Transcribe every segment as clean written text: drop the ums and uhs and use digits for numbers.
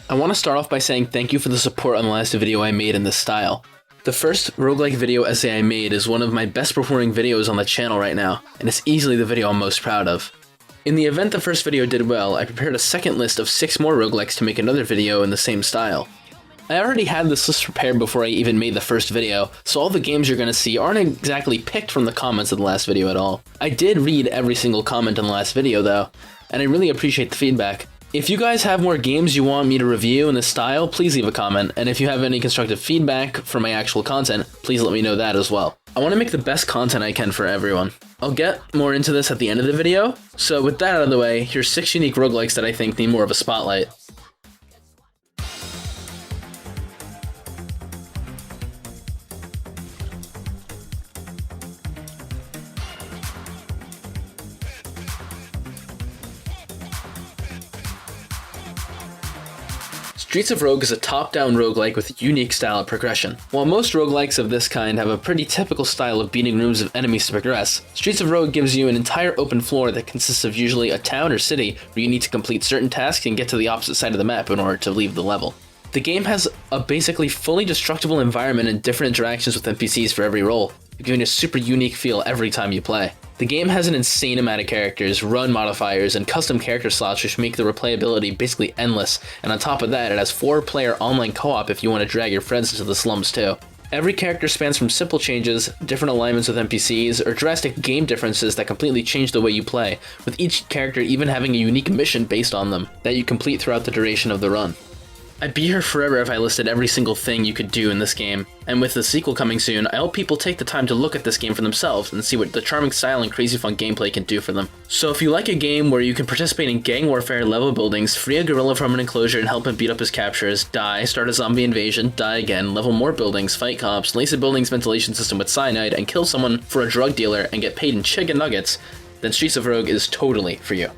I want to start off by saying thank you for the support on the last video I made in this style. The first roguelike video essay I made is one of my best performing videos on the channel right now, and it's easily the video I'm most proud of. In the event the first video did well, I prepared a second list of 6 more roguelikes to make another video in the same style. I already had this list prepared before I even made the first video, so all the games you're going to see aren't exactly picked from the comments of the last video at all. I did read every single comment in the last video though, and I really appreciate the feedback. If you guys have more games you want me to review in this style, please leave a comment, and if you have any constructive feedback for my actual content, please let me know that as well. I want to make the best content I can for everyone. I'll get more into this at the end of the video, so with that out of the way, here's 6 unique roguelikes that I think need more of a spotlight. Streets of Rogue is a top-down roguelike with a unique style of progression. While most roguelikes of this kind have a pretty typical style of beating rooms of enemies to progress, Streets of Rogue gives you an entire open floor that consists of usually a town or city where you need to complete certain tasks and get to the opposite side of the map in order to leave the level. The game has a basically fully destructible environment and different interactions with NPCs for every role, giving a super unique feel every time you play. The game has an insane amount of characters, run modifiers, and custom character slots which make the replayability basically endless, and on top of that it has 4-player online co-op if you want to drag your friends into the slums too. Every character spans from simple changes, different alignments with NPCs, or drastic game differences that completely change the way you play, with each character even having a unique mission based on them that you complete throughout the duration of the run. I'd be here forever if I listed every single thing you could do in this game, and with the sequel coming soon, I hope people take the time to look at this game for themselves and see what the charming style and crazy fun gameplay can do for them. So if you like a game where you can participate in gang warfare level buildings, free a gorilla from an enclosure and help him beat up his captures, die, start a zombie invasion, die again, level more buildings, fight cops, lace a building's ventilation system with cyanide, and kill someone for a drug dealer and get paid in chicken nuggets, then Streets of Rogue is totally for you.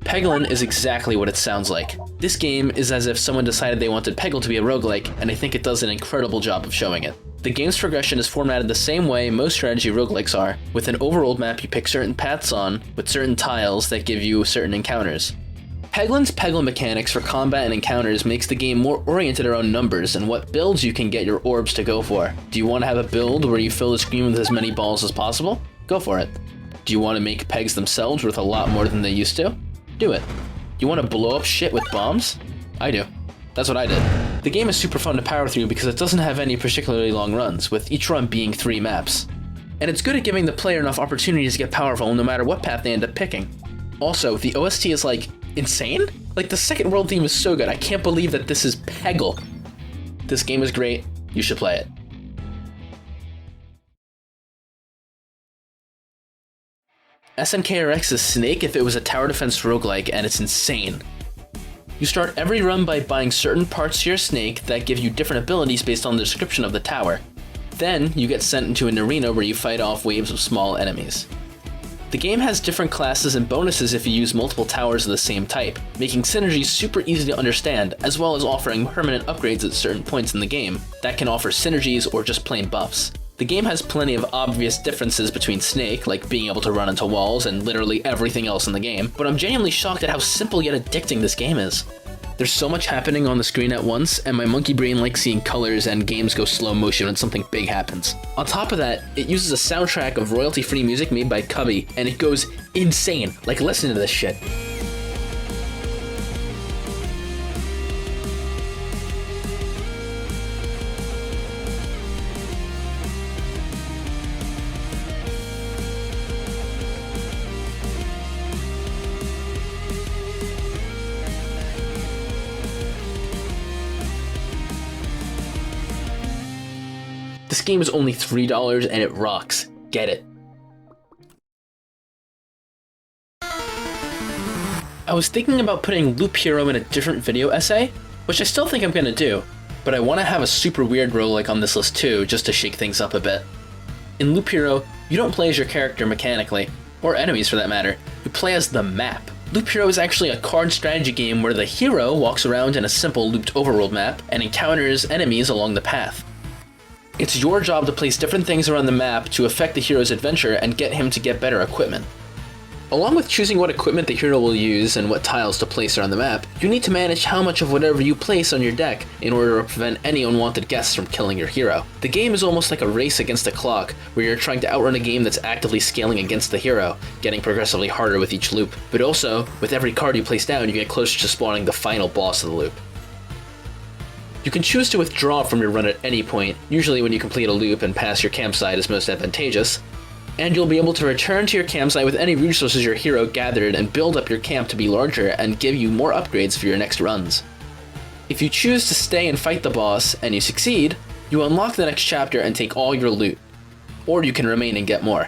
Peglin is exactly what it sounds like. This game is as if someone decided they wanted Peglin to be a roguelike, and I think it does an incredible job of showing it. The game's progression is formatted the same way most strategy roguelikes are, with an overworld map you pick certain paths on, with certain tiles that give you certain encounters. Peglin's Peglin mechanics for combat and encounters makes the game more oriented around numbers and what builds you can get your orbs to go for. Do you want to have a build where you fill the screen with as many balls as possible? Go for it. Do you want to make pegs themselves worth a lot more than they used to? Do it. You want to blow up shit with bombs? I do. That's what I did. The game is super fun to power through because it doesn't have any particularly long runs, with each run being 3 maps. And it's good at giving the player enough opportunities to get powerful no matter what path they end up picking. Also, the OST is like, insane? Like, the second world theme is so good, I can't believe that this is Peggle. This game is great, you should play it. SNKRX is Snake if it was a tower defense roguelike, and it's insane. You start every run by buying certain parts to your snake that give you different abilities based on the description of the tower. Then, you get sent into an arena where you fight off waves of small enemies. The game has different classes and bonuses if you use multiple towers of the same type, making synergies super easy to understand, as well as offering permanent upgrades at certain points in the game that can offer synergies or just plain buffs. The game has plenty of obvious differences between Snake, like being able to run into walls and literally everything else in the game, but I'm genuinely shocked at how simple yet addicting this game is. There's so much happening on the screen at once, and my monkey brain likes seeing colors and games go slow motion when something big happens. On top of that, it uses a soundtrack of royalty-free music made by Cubby, and it goes insane. Like, listen to this shit. This game is only $3 and it rocks. Get it. I was thinking about putting Loop Hero in a different video essay, which I still think I'm gonna do, but I want to have a super weird roguelike on this list too, just to shake things up a bit. In Loop Hero, you don't play as your character mechanically, or enemies for that matter, you play as the map. Loop Hero is actually a card strategy game where the hero walks around in a simple looped overworld map and encounters enemies along the path. It's your job to place different things around the map to affect the hero's adventure and get him to get better equipment. Along with choosing what equipment the hero will use and what tiles to place around the map, you need to manage how much of whatever you place on your deck in order to prevent any unwanted guests from killing your hero. The game is almost like a race against the clock, where you're trying to outrun a game that's actively scaling against the hero, getting progressively harder with each loop. But also, with every card you place down, you get closer to spawning the final boss of the loop. You can choose to withdraw from your run at any point, usually when you complete a loop and pass your campsite is most advantageous, and you'll be able to return to your campsite with any resources your hero gathered and build up your camp to be larger and give you more upgrades for your next runs. If you choose to stay and fight the boss, and you succeed, you unlock the next chapter and take all your loot, or you can remain and get more.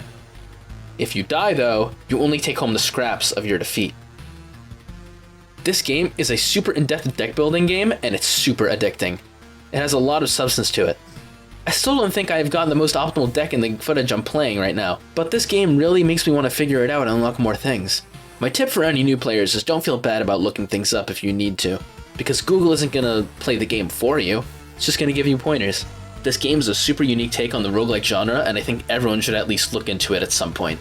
If you die though, you only take home the scraps of your defeat. This game is a super in-depth deck building game, and it's super addicting. It has a lot of substance to it. I still don't think I've gotten the most optimal deck in the footage I'm playing right now, but this game really makes me want to figure it out and unlock more things. My tip for any new players is don't feel bad about looking things up if you need to, because Google isn't gonna play the game for you, it's just gonna give you pointers. This game is a super unique take on the roguelike genre, and I think everyone should at least look into it at some point.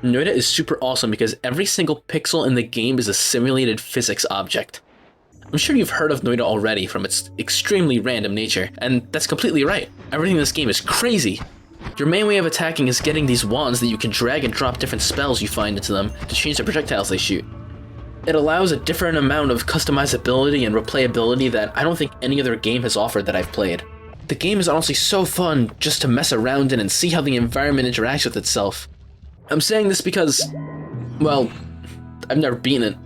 Noita is super awesome because every single pixel in the game is a simulated physics object. I'm sure you've heard of Noita already from its extremely random nature, and that's completely right. Everything in this game is crazy. Your main way of attacking is getting these wands that you can drag and drop different spells you find into them to change the projectiles they shoot. It allows a different amount of customizability and replayability that I don't think any other game has offered that I've played. The game is honestly so fun just to mess around in and see how the environment interacts with itself. I'm saying this because, well, I've never beaten it.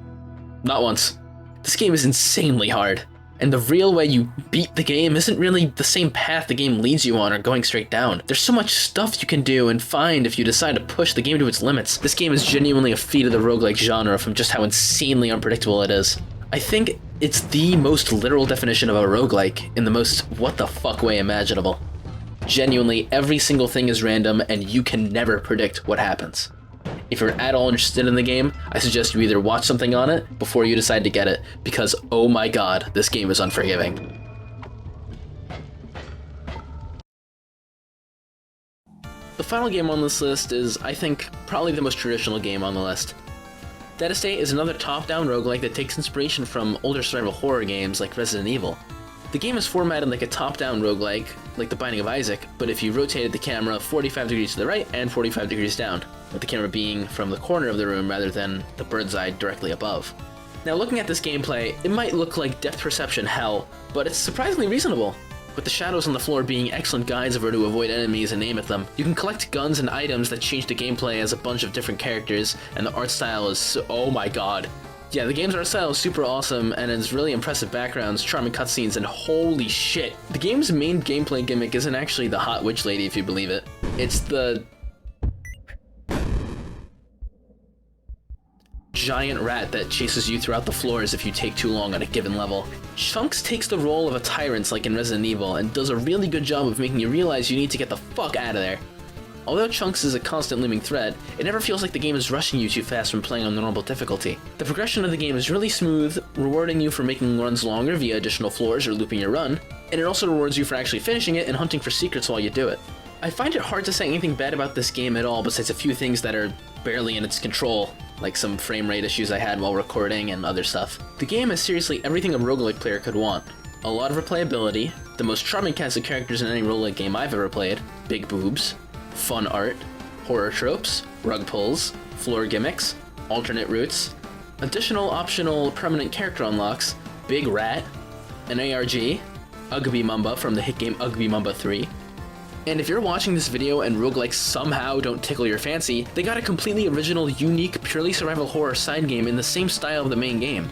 Not once. This game is insanely hard, and the real way you beat the game isn't really the same path the game leads you on or going straight down. There's so much stuff you can do and find if you decide to push the game to its limits. This game is genuinely a feat of the roguelike genre from just how insanely unpredictable it is. I think it's the most literal definition of a roguelike in the most what the fuck way imaginable. Genuinely, every single thing is random, and you can never predict what happens. If you're at all interested in the game, I suggest you either watch something on it before you decide to get it, because oh my god, this game is unforgiving. The final game on this list is, I think, probably the most traditional game on the list. Dead Estate is another top-down roguelike that takes inspiration from older survival horror games like Resident Evil. The game is formatted like a top-down roguelike, like The Binding of Isaac, but if you rotated the camera 45 degrees to the right and 45 degrees down, with the camera being from the corner of the room rather than the bird's eye directly above. Now looking at this gameplay, it might look like depth perception hell, but it's surprisingly reasonable. With the shadows on the floor being excellent guides of where to avoid enemies and aim at them, you can collect guns and items that change the gameplay as a bunch of different characters, and the art style is so, oh my god. Yeah, the game's art style is super awesome, and it's really impressive backgrounds, charming cutscenes, and holy shit. The game's main gameplay gimmick isn't actually the hot witch lady, if you believe it. It's the giant rat that chases you throughout the floors if you take too long on a given level. Chunks takes the role of a tyrant like in Resident Evil, and does a really good job of making you realize you need to get the fuck out of there. Although Chunks is a constant looming threat, it never feels like the game is rushing you too fast when playing on normal difficulty. The progression of the game is really smooth, rewarding you for making runs longer via additional floors or looping your run, and it also rewards you for actually finishing it and hunting for secrets while you do it. I find it hard to say anything bad about this game at all besides a few things that are barely in its control, like some frame rate issues I had while recording and other stuff. The game is seriously everything a roguelike player could want. A lot of replayability, the most charming cast of characters in any roguelike game I've ever played, big boobs, fun art, horror tropes, rug pulls, floor gimmicks, alternate routes, additional optional permanent character unlocks, Big Rat, an ARG, Ugby Mumba from the hit game Ugby Mumba 3. And if you're watching this video and roguelikes somehow don't tickle your fancy, they got a completely original, unique, purely survival horror side game in the same style of the main game.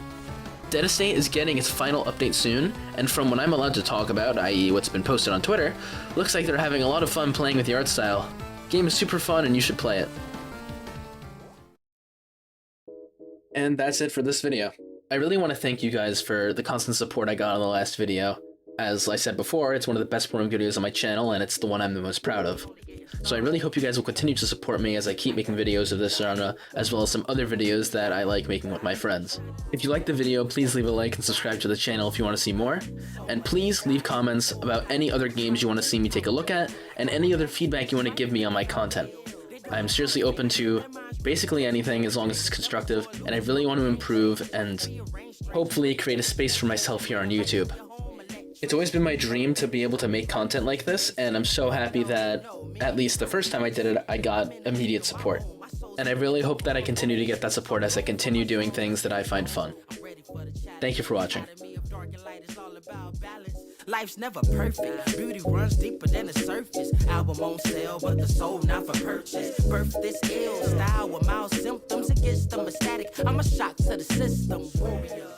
Dead Estate is getting its final update soon, and from what I'm allowed to talk about, i.e. what's been posted on Twitter, looks like they're having a lot of fun playing with the art style. The game is super fun and you should play it. And that's it for this video. I really want to thank you guys for the constant support I got on the last video. As I said before, it's one of the best porn videos on my channel, and it's the one I'm the most proud of. So I really hope you guys will continue to support me as I keep making videos of this genre, as well as some other videos that I like making with my friends. If you liked the video, please leave a like and subscribe to the channel if you want to see more, and please leave comments about any other games you want to see me take a look at, and any other feedback you want to give me on my content. I'm seriously open to basically anything as long as it's constructive, and I really want to improve and hopefully create a space for myself here on YouTube. It's always been my dream to be able to make content like this, and I'm so happy that, at least the first time I did it, I got immediate support. And I really hope that I continue to get that support as I continue doing things that I find fun. Thank you for watching. Life's never perfect. Beauty runs deeper than the surface. Album on sale, but the soul not for purchase. Birth this ill style with mild symptoms. It gets them ecstatic. I'm a shock to the system. Warrior.